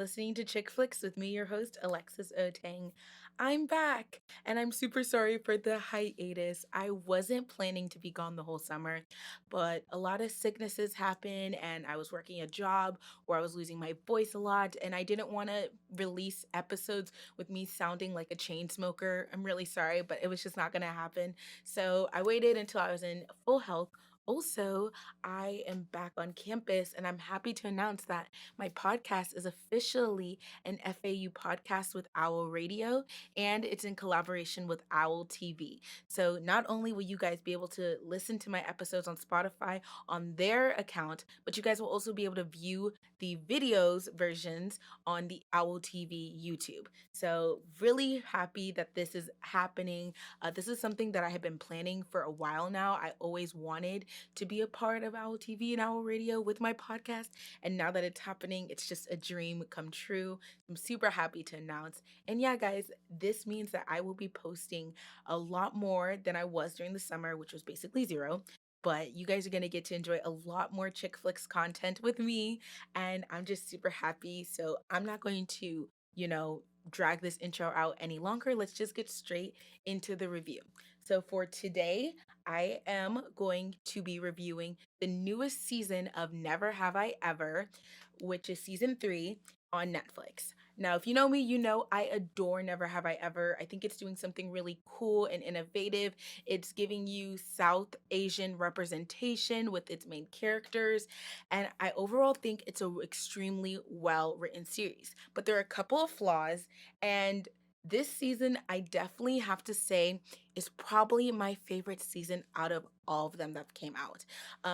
listening to ChickFlicks with me, your host, Alexis Otang. I'm back, and I'm super sorry for the hiatus. I wasn't planning to be gone the whole summer, but a lot of sicknesses happened, and I was working a job where I was losing my voice a lot, and I didn't want to release episodes with me sounding like a chain smoker. I'm really sorry, but it was just not going to happen. So I waited until I was in full health. Also, I am back on campus, and I'm happy to announce that my podcast is officially an FAU podcast with OwlRadio, and it's in collaboration with Owl TV. So not only will you guys be able to listen to my episodes on Spotify on their account, but you guys will also be able to view the videos versions on the Owl TV YouTube. So really happy that this is happening. This is something that I have been planning for a while now. I always wanted to be a part of Owl TV and Owl Radio with my podcast. And now that it's happening, it's just a dream come true. I'm super happy to announce. And yeah, guys, this means that I will be posting a lot more than I was during the summer, which was basically zero. But you guys are going to get to enjoy a lot more Chick Flicks content with me. And I'm just super happy. So I'm not going to, drag this intro out any longer. Let's just get straight into the review. So for today, I am going to be reviewing the newest season of Never Have I Ever, which is season 3 on Netflix. Now, if you know me, you know I adore Never Have I Ever. I think it's doing something really cool and innovative. It's giving you South Asian representation with its main characters, and I overall think it's an extremely well written series. But there are a couple of flaws, and this season, I definitely have to say, is probably my favorite season out of all of them that came out.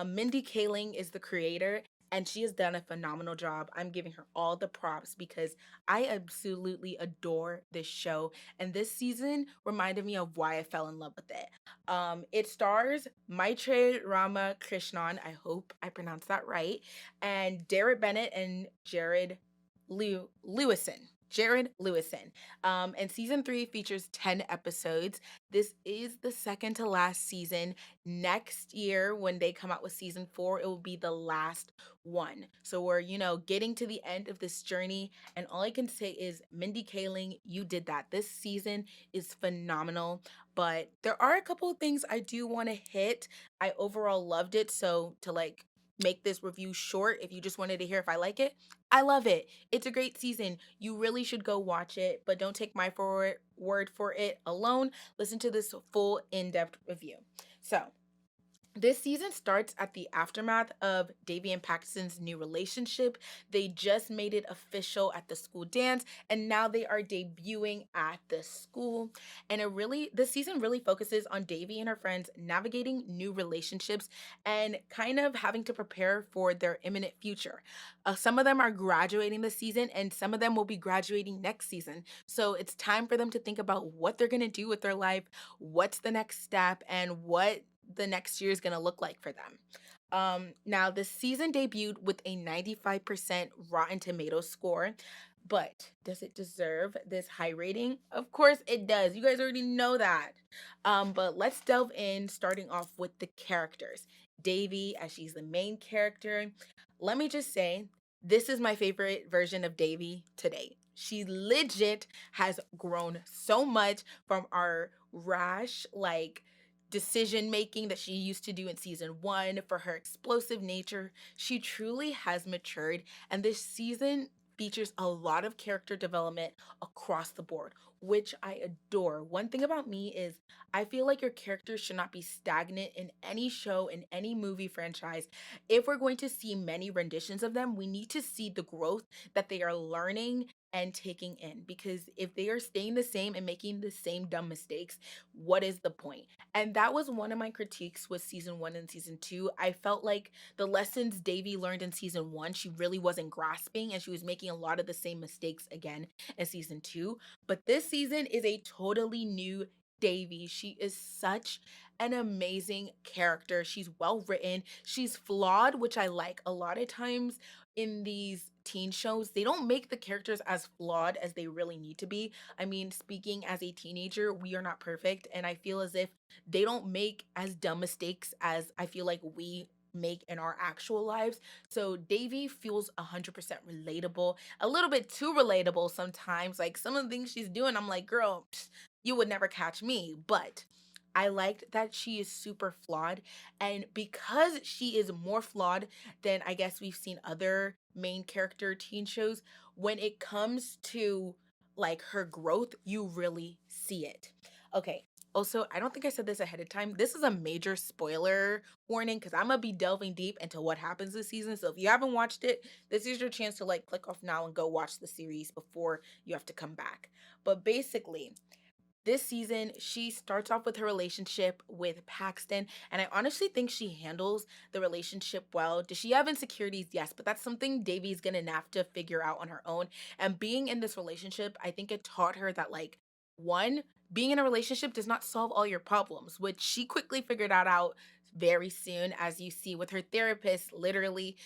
Mindy Kaling is the creator, and she has done a phenomenal job. I'm giving her all the props because I absolutely adore this show. And this season reminded me of why I fell in love with it. It stars Maitre Ramakrishnan, I hope I pronounced that right, and Derek Bennett and Lewison. Jared Lewison. And season 3 features 10 episodes. This is the second to last season. Next year, when they come out with season 4, it will be the last one. So we're, getting to the end of this journey. And all I can say is, Mindy Kaling, you did that. This season is phenomenal. But there are a couple of things I do want to hit. I overall loved it. So to make this review short, if you just wanted to hear if I like it, I love it. It's a great season. You really should go watch it, but don't take my word for it alone. Listen to this full in-depth review. So, this season starts at the aftermath of Davy and Paxton's new relationship. They just made it official at the school dance, and now they are debuting at the school. And this season really focuses on Davy and her friends navigating new relationships and kind of having to prepare for their imminent future. Some of them are graduating this season, and some of them will be graduating next season. So it's time for them to think about what they're going to do with their life, what's the next step, and what the next year is going to look like for them. Now, the season debuted with a 95% Rotten Tomatoes score, but does it deserve this high rating? Of course it does. You guys already know that. But let's delve in, starting off with the characters. Davy, as she's the main character. Let me just say, this is my favorite version of Davy today. She legit has grown so much from our rash, decision making that she used to do in season 1. For her explosive nature, she truly has matured, and this season features a lot of character development across the board, which I adore. One thing about me is I feel like your characters should not be stagnant in any show, in any movie franchise. If we're going to see many renditions of them, we need to see the growth that they are learning and taking in, because if they are staying the same and making the same dumb mistakes, what is the point? And that was one of my critiques with season 1 and season 2. I felt like the lessons Davy learned in season 1, she really wasn't grasping, and she was making a lot of the same mistakes again in season 2. But this season is a totally new Davy. She is such an amazing character. She's well written. She's flawed, which I like. A lot of times in these teen shows, they don't make the characters as flawed as they really need to be. I mean, speaking as a teenager, we are not perfect. And I feel as if they don't make as dumb mistakes as I feel like we make in our actual lives. So Davy feels 100% relatable, a little bit too relatable sometimes. Like some of the things she's doing, I'm like, girl, you would never catch me. But I liked that she is super flawed. And because she is more flawed than I guess we've seen other main character teen shows, when it comes to like her growth, you really see it. Okay. Also, I don't think I said this ahead of time. This is a major spoiler warning because I'm gonna be delving deep into what happens this season. So if you haven't watched it, this is your chance to like click off now and go watch the series before you have to come back. But basically, this season, she starts off with her relationship with Paxton, and I honestly think she handles the relationship well. Does she have insecurities? Yes, but that's something Davy's gonna have to figure out on her own. And being in this relationship, I think it taught her that, like, one, being in a relationship does not solve all your problems, which she quickly figured that out very soon, as you see with her therapist literally,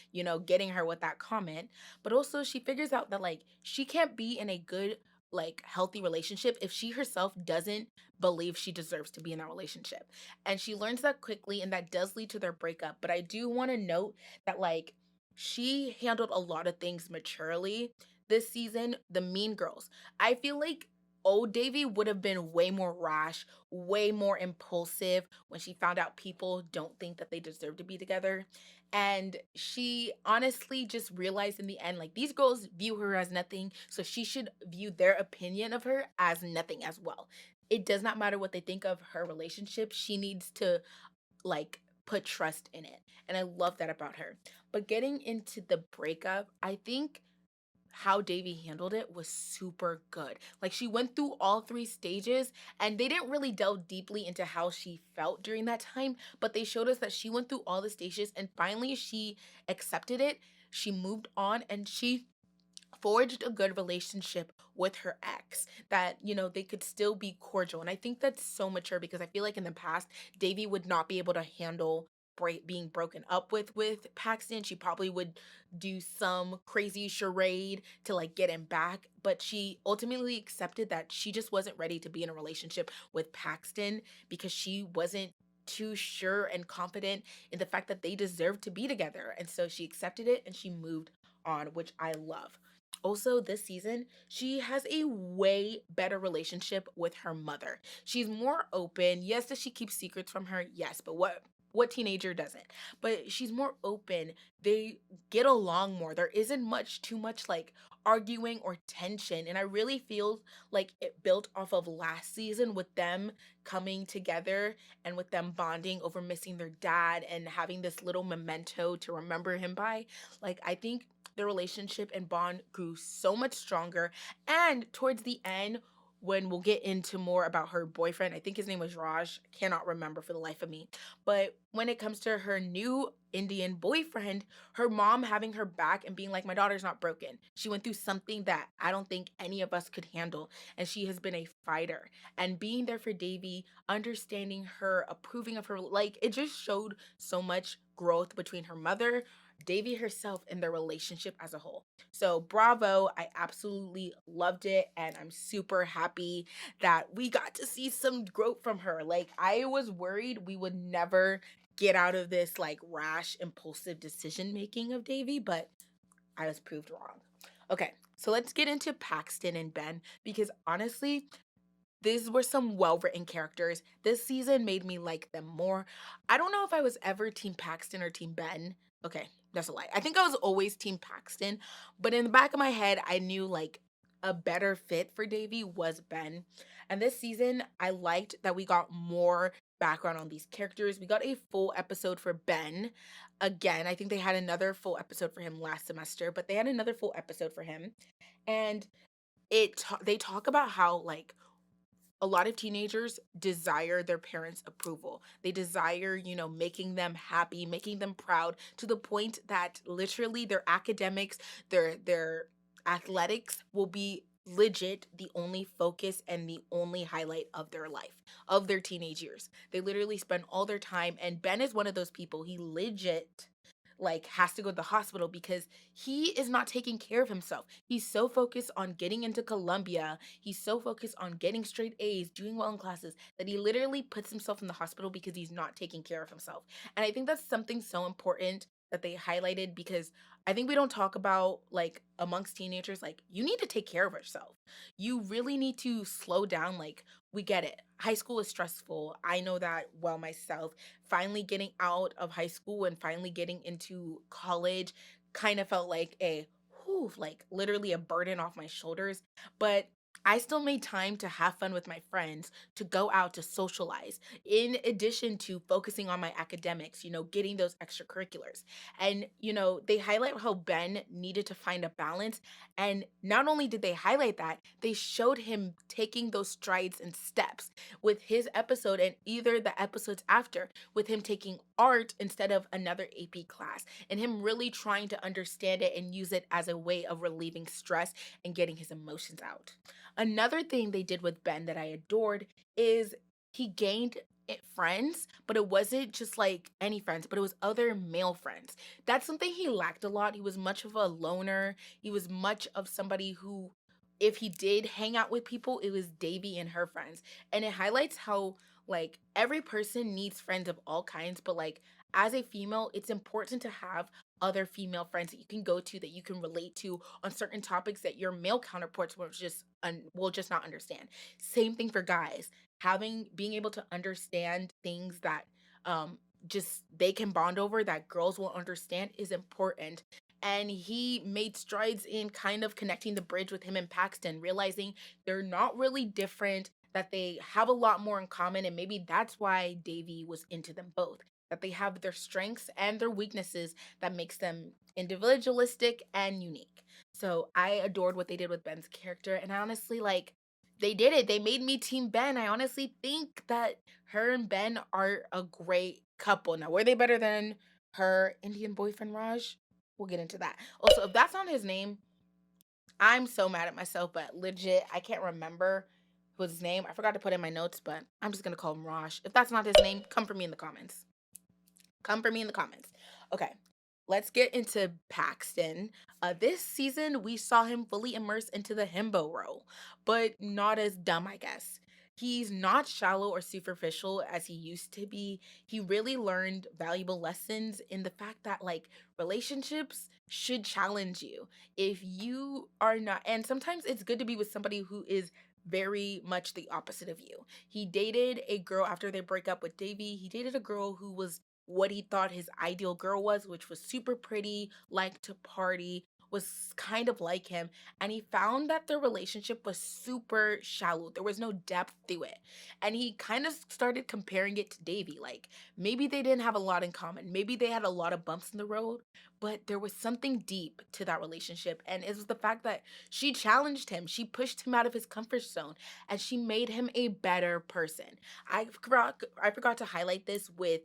getting her with that comment. But also, she figures out that, like, she can't be in a good like healthy relationship if she herself doesn't believe she deserves to be in that relationship. And she learns that quickly and that does lead to their breakup. But I do want to note that like she handled a lot of things maturely this season, the Mean Girls. I feel like old Davy would have been way more rash, way more impulsive when she found out people don't think that they deserve to be together. And she honestly just realized in the end, like, these girls view her as nothing. So she should view their opinion of her as nothing as well. It does not matter what they think of her relationship. She needs to, like, put trust in it. And I love that about her. But getting into the breakup, I think how Davy handled it was super good. Like she went through all three stages and they didn't really delve deeply into how she felt during that time, but they showed us that she went through all the stages and finally she accepted it. She moved on and she forged a good relationship with her ex that they could still be cordial, and I think that's so mature because I feel like in the past Davy would not be able to handle being broken up with Paxton. She probably would do some crazy charade to like get him back, but she ultimately accepted that she just wasn't ready to be in a relationship with Paxton because she wasn't too sure and confident in the fact that they deserved to be together, and so she accepted it and she moved on, which I love. Also, this season, she has a way better relationship with her mother. She's more open. Yes, does she keep secrets from her? Yes, but what teenager doesn't? But she's more open. They get along more. There isn't too much like arguing or tension. And I really feel like it built off of last season with them coming together and with them bonding over missing their dad and having this little memento to remember him by. Like, I think their relationship and bond grew so much stronger. And towards the end, when we'll get into more about her boyfriend, I think his name was Raj, cannot remember for the life of me. But when it comes to her new Indian boyfriend, her mom having her back and being like, my daughter's not broken. She went through something that I don't think any of us could handle. And she has been a fighter. And being there for Davy, understanding her, approving of her, like it just showed so much growth between her mother, Davy herself, and their relationship as a whole. So bravo, I absolutely loved it and I'm super happy that we got to see some growth from her. Like I was worried we would never get out of this like rash impulsive decision making of Davy, but I was proved wrong. Okay, so let's get into Paxton and Ben because honestly, these were some well-written characters. This season made me like them more. I don't know if I was ever Team Paxton or Team Ben. Okay, that's a lie. I think I was always Team Paxton, but in the back of my head, I knew like a better fit for Davy was Ben. And this season, I liked that we got more background on these characters. We got a full episode for Ben. Again, I think they had another full episode for him last semester, but they had another full episode for him. And they talk about how like a lot of teenagers desire their parents' approval. They desire, making them happy, making them proud to the point that literally their academics, their athletics will be legit the only focus and the only highlight of their life, of their teenage years. They literally spend all their time and Ben is one of those people. He legit like has to go to the hospital because he is not taking care of himself. He's so focused on getting into Columbia. He's so focused on getting straight A's, doing well in classes that he literally puts himself in the hospital because he's not taking care of himself. And I think that's something so important that they highlighted because I think we don't talk about like amongst teenagers like you need to take care of yourself. You really need to slow down. Like we get it. High school is stressful. I know that well myself. Finally getting out of high school and finally getting into college kind of felt like a whew, like literally a burden off my shoulders. But I still made time to have fun with my friends, to go out to socialize, in addition to focusing on my academics, getting those extracurriculars. And, they highlight how Ben needed to find a balance. And not only did they highlight that, they showed him taking those strides and steps with his episode and either the episodes after, with him taking art instead of another AP class, and him really trying to understand it and use it as a way of relieving stress and getting his emotions out. Another thing they did with Ben that I adored is he gained friends, but it wasn't just like any friends, but it was other male friends. That's something he lacked a lot. He was much of a loner. He was much of somebody who, if he did hang out with people, it was Davy and her friends. And it highlights how, like, every person needs friends of all kinds, but like, as a female, it's important to have other female friends that you can go to, that you can relate to on certain topics that your male counterparts will just not understand. Same thing for guys. Having being able to understand things that um just they can bond over that girls will understand is important. And he made strides in kind of connecting the bridge with him and Paxton, realizing they're not really different, that they have a lot more in common, and maybe that's why Davy was into them both. That they have their strengths and their weaknesses that makes them individualistic and unique. So I adored what they did with Ben's character, and I honestly like they did it. They made me team Ben. I honestly think that her and Ben are a great couple. Now, were they better than her Indian boyfriend Raj? We'll get into that. Also, if that's not his name, I'm so mad at myself, but legit, I can't remember his name. I forgot to put in my notes, but I'm just gonna call him Raj. If that's not his name, come for me in the comments. Come for me in the comments. Okay, let's get into Paxton. This season, we saw him fully immersed into the himbo role, but not as dumb, I guess. He's not shallow or superficial as he used to be. He really learned valuable lessons in the fact that, like, relationships should challenge you. If you are not, and sometimes it's good to be with somebody who is very much the opposite of you. He dated a girl after they break up with Davy. He dated a girl who was what he thought his ideal girl was, which was super pretty, liked to party, was kind of like him. And he found that their relationship was super shallow. There was no depth to it. And he kind of started comparing it to Davy. Like maybe they didn't have a lot in common. Maybe they had a lot of bumps in the road, but there was something deep to that relationship. And it was the fact that she challenged him, she pushed him out of his comfort zone, and she made him a better person. I forgot to highlight this with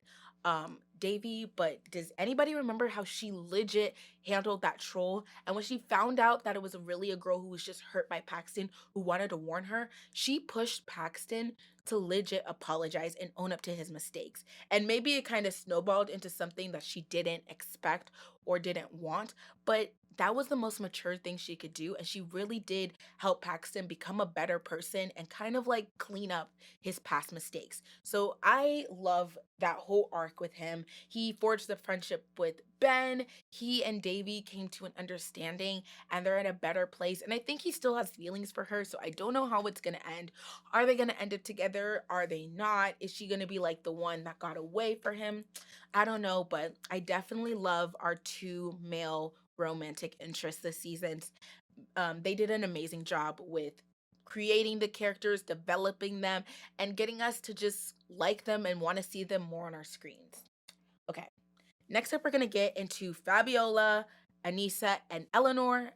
Davy, but does anybody remember how she legit handled that troll? And when she found out that it was really a girl who was just hurt by Paxton, who wanted to warn her, she pushed Paxton to legit apologize and own up to his mistakes. And maybe it kind of snowballed into something that she didn't expect or didn't want, but that was the most mature thing she could do. And she really did help Paxton become a better person and kind of like clean up his past mistakes. So I love that whole arc with him. He forged a friendship with Ben. He and Davy came to an understanding and they're in a better place. And I think he still has feelings for her. So I don't know how it's going to end. Are they going to end up together? Are they not? Is she going to be like the one that got away for him? I don't know. But I definitely love our two male romantic interests this season. They did an amazing job with creating the characters, developing them, and getting us to just like them and want to see them more on our screens. Okay, next up, we're going to get into Fabiola, Anissa, and Eleanor.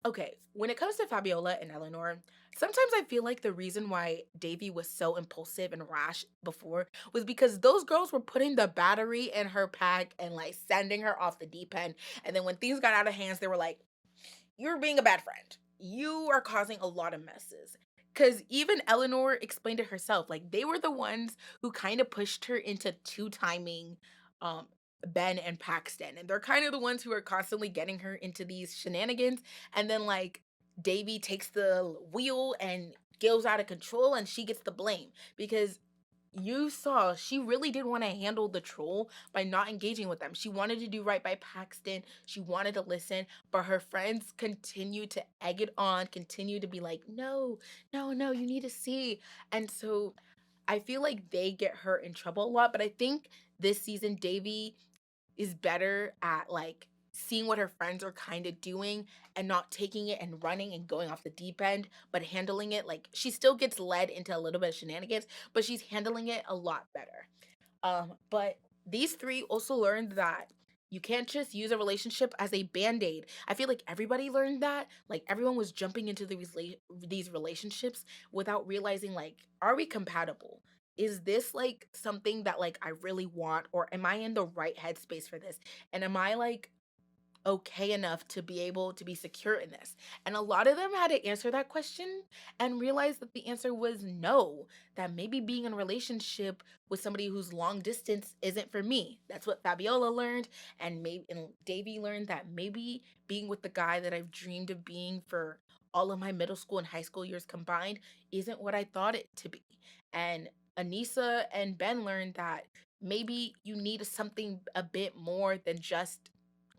Okay, when it comes to Fabiola and Eleanor, sometimes I feel like the reason why Davy was so impulsive and rash before was because those girls were putting the battery in her pack and like sending her off the deep end. And then when things got out of hands, they were like, you're being a bad friend. You are causing a lot of messes. Because even Eleanor explained it herself. Like, they were the ones who kind of pushed her into two timing um, Ben and Paxton. And they're kind of the ones who are constantly getting her into these shenanigans. And then, like, Davy takes the wheel and goes out of control, and she gets the blame because you saw she really did want to handle the troll by not engaging with them. She wanted to do right by Paxton. She wanted to listen, but her friends continue to egg it on, continue to be like, no, no, no, you need to see. And so I feel like they get her in trouble a lot. But I think this season, Davy is better at like seeing what her friends are kind of doing and not taking it and running and going off the deep end, but handling it like she still gets led into a little bit of shenanigans, but she's handling it a lot better. But these three also learned that you can't just use a relationship as a band-aid. I feel like everybody learned that. Like everyone was jumping into these relationships without realizing like, are we compatible? Is this like something that like I really want, or am I in the right headspace for this? And am I like okay enough to be able to be secure in this? And a lot of them had to answer that question and realize that the answer was no, that maybe being in a relationship with somebody who's long distance isn't for me. That's what Fabiola learned. And Davy learned that maybe being with the guy that I've dreamed of being for all of my middle school and high school years combined isn't what I thought it to be. And Anissa and Ben learned that maybe you need something a bit more than just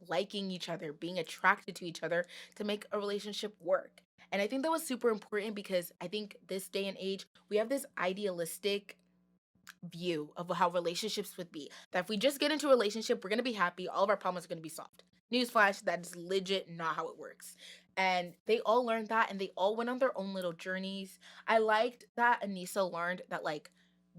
liking each other, being attracted to each other to make a relationship work. And I think that was super important because I think this day and age, we have this idealistic view of how relationships would be. That if we just get into a relationship, we're going to be happy, all of our problems are going to be solved. Newsflash, that's legit not how it works. And they all learned that and they all went on their own little journeys. I liked that Anissa learned that, like,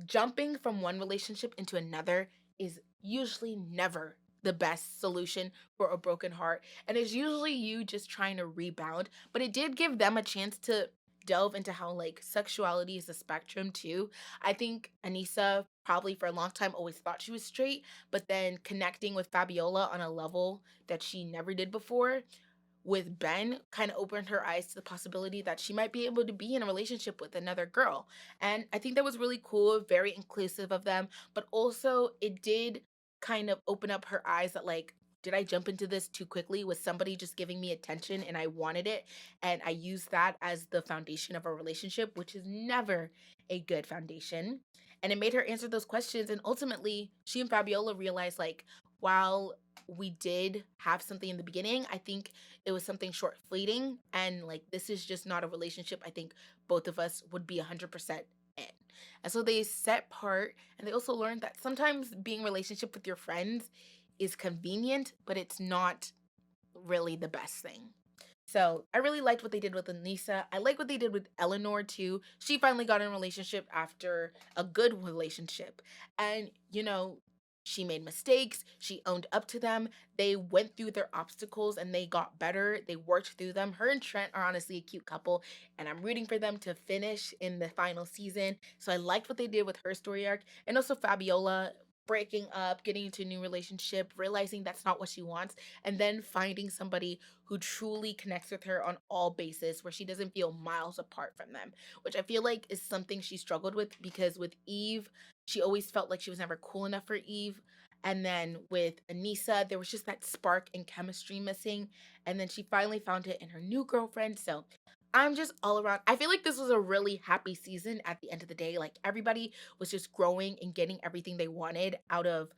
jumping from one relationship into another is usually never the best solution for a broken heart. And it's usually you just trying to rebound. But it did give them a chance to delve into how, like, sexuality is a spectrum too. I think Anissa probably for a long time always thought she was straight, but then connecting with Fabiola on a level that she never did before with Ben kind of opened her eyes to the possibility that she might be able to be in a relationship with another girl. And I think that was really cool, very inclusive of them, but also it did kind of open up her eyes that, like, did I jump into this too quickly? Was somebody just giving me attention and I wanted it? And I used that as the foundation of a relationship, which is never a good foundation. And it made her answer those questions. And ultimately, she and Fabiola realized, like, while we did have something in the beginning, I think it was something short fleeting, and like this is just not a relationship I think both of us would be 100% in. And so they set part, and they also learned that sometimes being in a relationship with your friends is convenient, but it's not really the best thing. So I really liked what they did with Anissa. I like what they did with Eleanor too. She finally got in a relationship after a good relationship. And, she made mistakes. She owned up to them. They went through their obstacles and they got better. They worked through them. Her and Trent are honestly a cute couple, and I'm rooting for them to finish in the final season. So I liked what they did with her story arc. And also Fabiola breaking up, getting into a new relationship, realizing that's not what she wants, and then finding somebody who truly connects with her on all bases, where she doesn't feel miles apart from them, which I feel like is something she struggled with because with Eve, she always felt like she was never cool enough for Eve. And then with Anissa, there was just that spark and chemistry missing. And then she finally found it in her new girlfriend. So I'm just all around. I feel like this was a really happy season at the end of the day. Like everybody was just growing and getting everything they wanted out of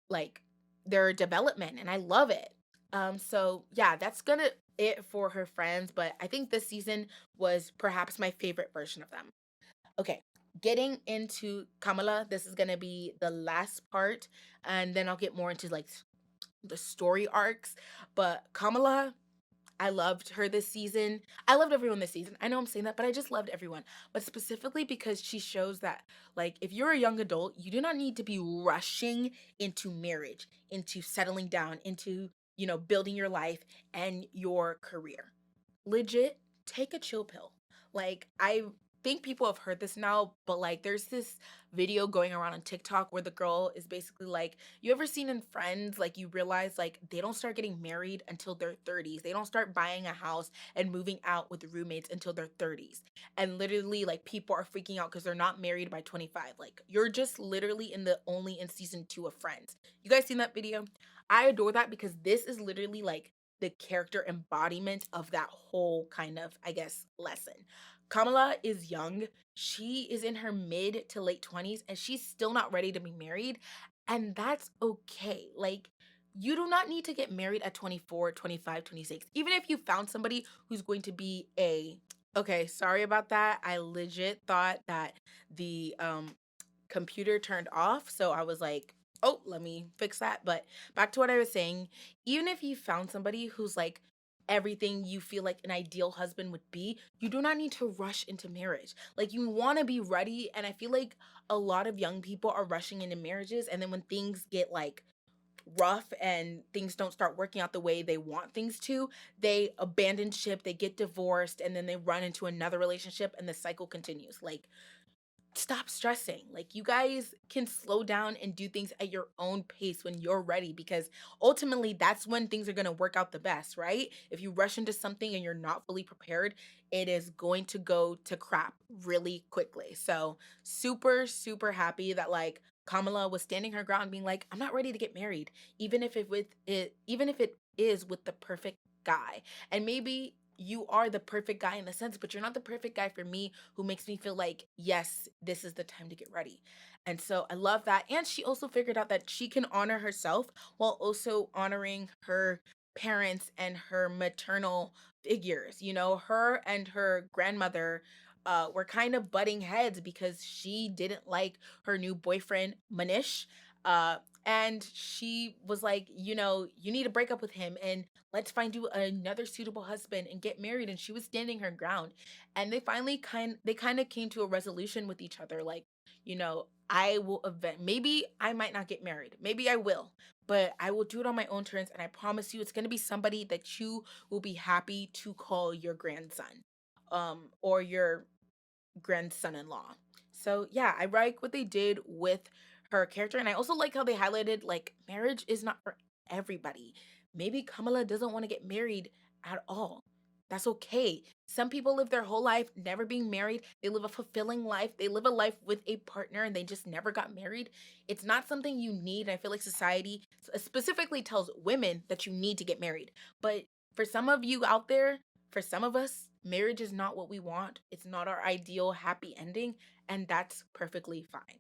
like their development. And I love it. So yeah, that's gonna it for her friends. But I think this season was perhaps my favorite version of them. Okay, getting into Kamala, this is gonna be the last part, and then I'll get more into like the story arcs. But Kamala, I loved her this season. I loved everyone this season. I know I'm saying that, but I just loved everyone. But specifically because she shows that, like, if you're a young adult, you do not need to be rushing into marriage, into settling down, into, building your life and your career. Legit, take a chill pill. Like, I think people have heard this now, but like there's this video going around on TikTok where the girl is basically like, you ever seen in Friends, like you realize like they don't start getting married until their 30s. They don't start buying a house and moving out with the roommates until their 30s. And literally like people are freaking out because they're not married by 25. Like you're just literally in the only in season 2 of Friends. You guys seen that video? I adore that because this is literally like the character embodiment of that whole kind of, I guess, lesson. Kamala is young. She is in her mid to late 20s and she's still not ready to be married. And that's okay. Like, you do not need to get married at 24, 25, 26. Even if you found somebody who's going to be a. Okay, sorry about that. I legit thought that the computer turned off. So I was like, oh, let me fix that. But back to what I was saying, even if you found somebody who's like everything you feel like an ideal husband would be, you do not need to rush into marriage. Like you want to be ready. And I feel like a lot of young people are rushing into marriages. And then when things get like rough and things don't start working out the way they want things to, they abandon ship, they get divorced, and then they run into another relationship and the cycle continues. Like stop stressing. Like you guys can slow down and do things at your own pace when you're ready because ultimately that's when things are going to work out the best, right? If you rush into something and you're not fully prepared, it is going to go to crap really quickly. So, super happy that like Kamala was standing her ground being like, I'm not ready to get married even if it is with the perfect guy. And maybe you are the perfect guy in a sense, but you're not the perfect guy for me who makes me feel like, yes, this is the time to get ready. And so I love that. And she also figured out that she can honor herself while also honoring her parents and her maternal figures. You know, her and her grandmother were kind of butting heads because she didn't like her new boyfriend, Manish. Uh, and she was like, you know, you need to break up with him and let's find you another suitable husband and get married. And she was standing her ground. And they kind of came to a resolution with each other. Like, you know, I will event maybe I might not get married. Maybe I will, but I will do it on my own terms. And I promise you it's gonna be somebody that you will be happy to call your grandson. Or your grandson-in-law. So yeah, I like what they did with her character, and I also like how they highlighted like marriage is not for everybody. Maybe Kamala doesn't want to get married at all. That's okay. Some people live their whole life never being married. They live a fulfilling life. They live a life with a partner and they just never got married. It's not something you need. And I feel like society specifically tells women that you need to get married. But for some of you out there, for some of us, marriage is not what we want. It's not our ideal happy ending, and that's perfectly fine.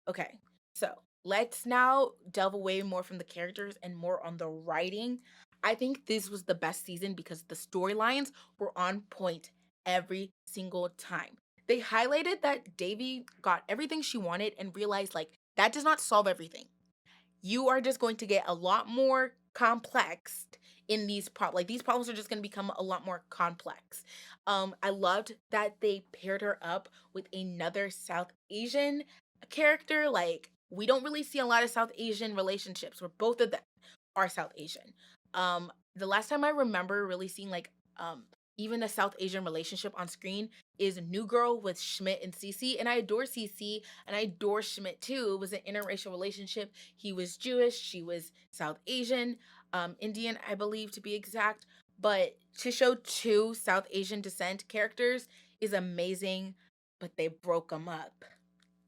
Okay, so let's now delve away more from the characters and more on the writing. I think this was the best season because the storylines were on point every single time. They highlighted that Davy got everything she wanted and realized like that does not solve everything. You are just going to get a lot more complex in these problems. Like these problems are just going to become a lot more complex. I loved that they paired her up with another South Asian character. Like we don't really see a lot of South Asian relationships where both of them are South Asian. The last time I remember really seeing like even a South Asian relationship on screen is New Girl with Schmidt and Cece. And I adore Cece and I adore Schmidt too. It was an interracial relationship. He was Jewish, she was South Asian, Indian, I believe to be exact. But to show two South Asian descent characters is amazing, but they broke them up.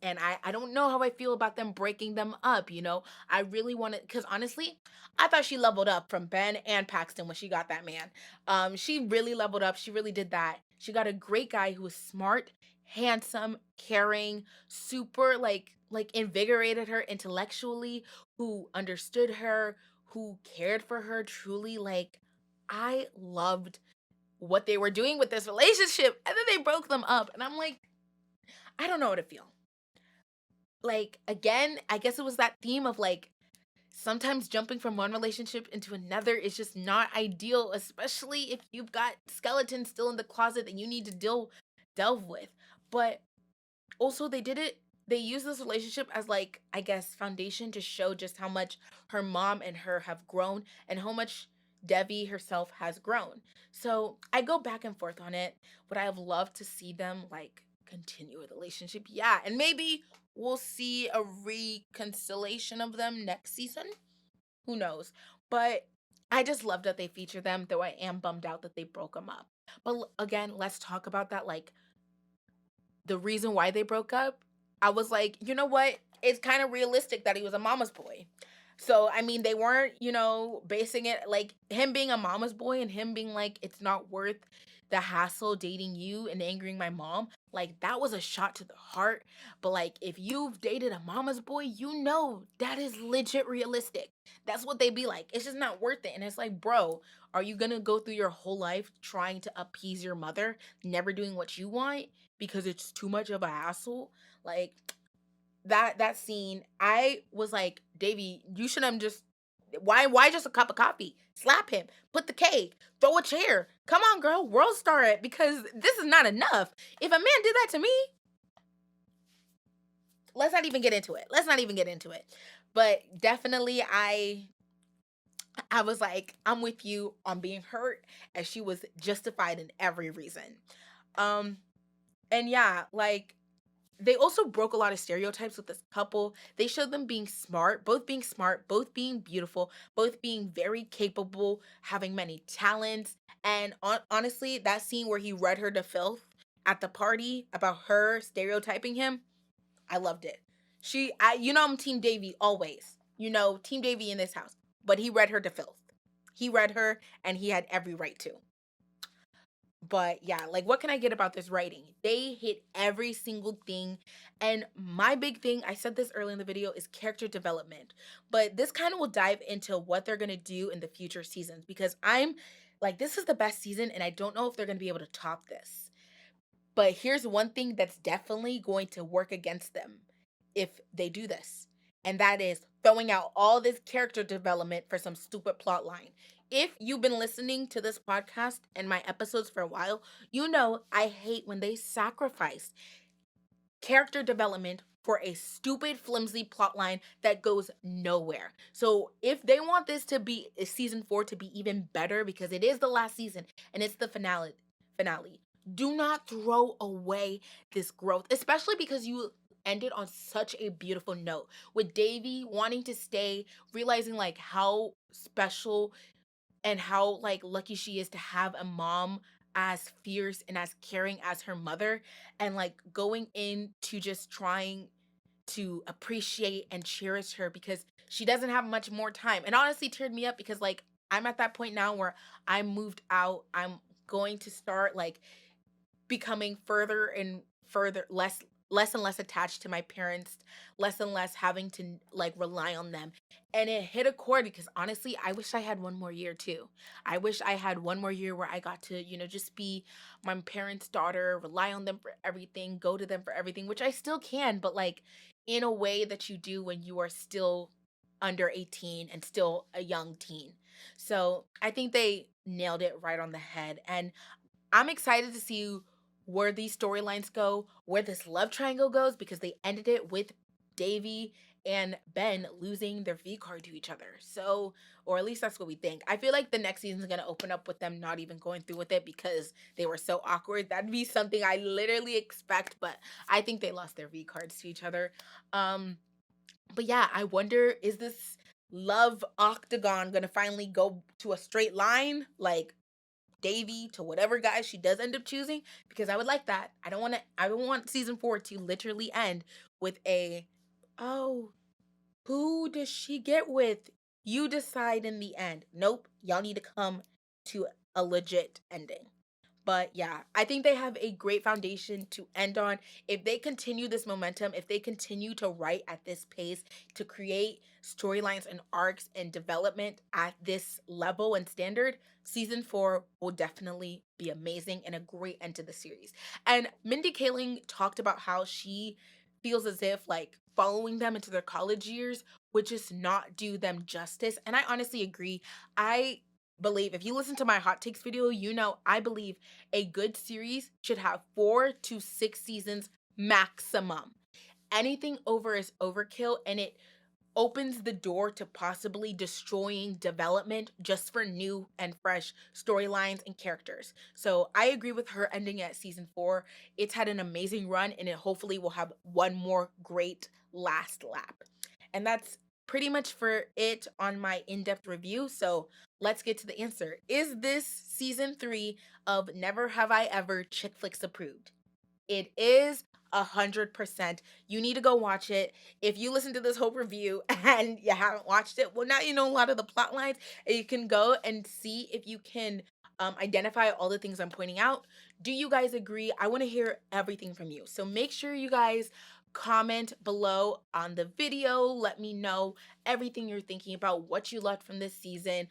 And I don't know how I feel about them breaking them up, you know? I really wanted, because honestly, I thought she leveled up from Ben and Paxton when she got that man. She really leveled up. She really did that. She got a great guy who was smart, handsome, caring, super like invigorated her intellectually, who understood her, who cared for her truly. Like I loved what they were doing with this relationship. And then they broke them up. And I'm like, I don't know how to feel. Like again, I guess it was that theme of like sometimes jumping from one relationship into another is just not ideal, especially if you've got skeletons still in the closet that you need to delve with. But also they used this relationship as like I guess foundation to show just how much her mom and her have grown and how much Devi herself has grown. So I go back and forth on it. Would I have loved to see them like continue with the relationship. Yeah, and maybe we'll see a reconciliation of them next season. Who knows? But I just love that they feature them, though I am bummed out that they broke them up. But again, let's talk about that. Like, the reason why they broke up, I was like, you know what? It's kind of realistic that he was a mama's boy. So, I mean, they weren't, basing it like him being a mama's boy and him being like, it's not worth the hassle dating you and angering my mom. Like, that was a shot to the heart. But, like, if you've dated a mama's boy, you know that is legit realistic. That's what they be like. It's just not worth it. And it's like, bro, are you going to go through your whole life trying to appease your mother, never doing what you want? Because it's too much of a hassle. Like that scene, I was like, Davey, you should have just why just a cup of coffee? Slap him, put the cake, throw a chair. Come on, girl, world star it because this is not enough. If a man did that to me, let's not even get into it. Let's not even get into it. But definitely I was like, I'm with you on being hurt, as she was justified in every reason. Um And yeah, like they also broke a lot of stereotypes with this couple. They showed them being smart, both being beautiful, both being very capable, having many talents. And honestly, that scene where he read her to filth at the party about her stereotyping him, I loved it. I'm Team Davy always. Team Davy in this house. But he read her to filth. He read her, and he had every right to. But yeah, like what can I get about this writing? They hit every single thing. And my big thing, I said this early in the video, is character development. But this kind of will dive into what they're going to do in the future seasons because I'm like, this is the best season, and I don't know if they're going to be able to top this. But here's one thing that's definitely going to work against them if they do this. And that is throwing out all this character development for some stupid plot line. If you've been listening to this podcast and my episodes for a while, you know I hate when they sacrifice character development for a stupid, flimsy plot line that goes nowhere. So if they want this to be season 4 to be even better, because it is the last season and it's the finale, do not throw away this growth, especially because you ended on such a beautiful note with Davy wanting to stay, realizing like how special and how like lucky she is to have a mom as fierce and as caring as her mother, and like going into just trying to appreciate and cherish her because she doesn't have much more time. And honestly teared me up because like I'm at that point now where I moved out. I'm going to start like becoming further and further less and less attached to my parents, less and less having to like rely on them. And it hit a chord because honestly, I wish I had one more year too. I wish I had one more year where I got to, just be my parents' daughter, rely on them for everything, go to them for everything, which I still can, but like in a way that you do when you are still under 18 and still a young teen. So I think they nailed it right on the head. And I'm excited to see where these storylines go, where this love triangle goes, because they ended it with Davy and Ben losing their V card to each other. So, or at least that's what we think. I feel like the next season is going to open up with them not even going through with it because they were so awkward. That'd be something I literally expect, but I think they lost their V cards to each other. But yeah, I wonder, is this love octagon going to finally go to a straight line? Like, Davy to whatever guy she does end up choosing, because I would like that. I don't want season 4 to literally end with oh, who does she get with? You decide in the end. Nope, y'all need to come to a legit ending. But yeah, I think they have a great foundation to end on. If they continue this momentum, if they continue to write at this pace, to create storylines and arcs and development at this level and standard, season 4 will definitely be amazing and a great end to the series. And Mindy Kaling talked about how she feels as if like following them into their college years would just not do them justice. And I honestly agree. I believe if you listen to my hot takes video, I believe a good series should have 4 to 6 seasons maximum. Anything over is overkill, and it opens the door to possibly destroying development just for new and fresh storylines and characters. So I agree with her ending at season 4. It's had an amazing run and it hopefully will have one more great last lap. And that's pretty much for it on my in-depth review. So let's get to the answer. Is this season 3 of Never Have I Ever Chick Flicks approved? It is 100%. You need to go watch it. If you listen to this whole review and you haven't watched it, well, now you know a lot of the plot lines, and you can go and see if you can identify all the things I'm pointing out. Do you guys agree? I want to hear everything from you. So make sure you guys comment below on the video. Let me know everything you're thinking about, what you loved from this season.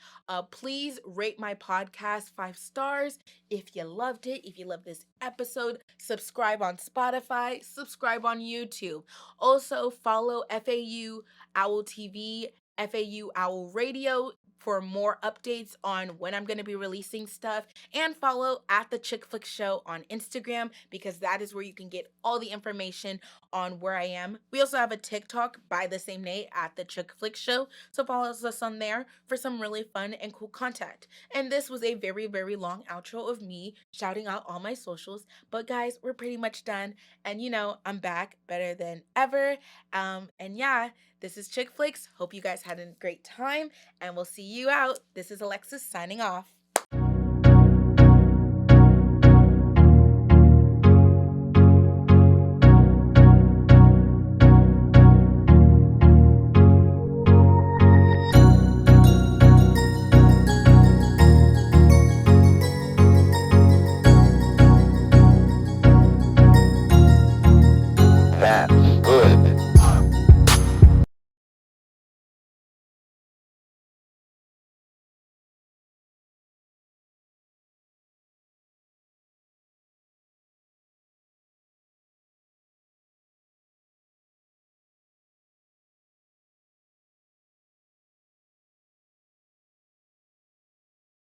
Please rate my podcast 5 stars if you loved it, if you love this episode. Subscribe on Spotify, subscribe on YouTube. Also follow FAU Owl TV, FAU Owl Radio for more updates on when I'm going to be releasing stuff, and follow at the ChickFlicks Show on Instagram, because that is where you can get all the information on where I am. We also have a TikTok by the same name, at the ChickFlicks Show, so follow us on there for some really fun and cool content. And this was a very, very long outro of me shouting out all my socials, but guys, we're pretty much done, and I'm back better than ever. And yeah, this is ChickFlicks. Hope you guys had a great time, and we'll see you out. This is Alexis signing off.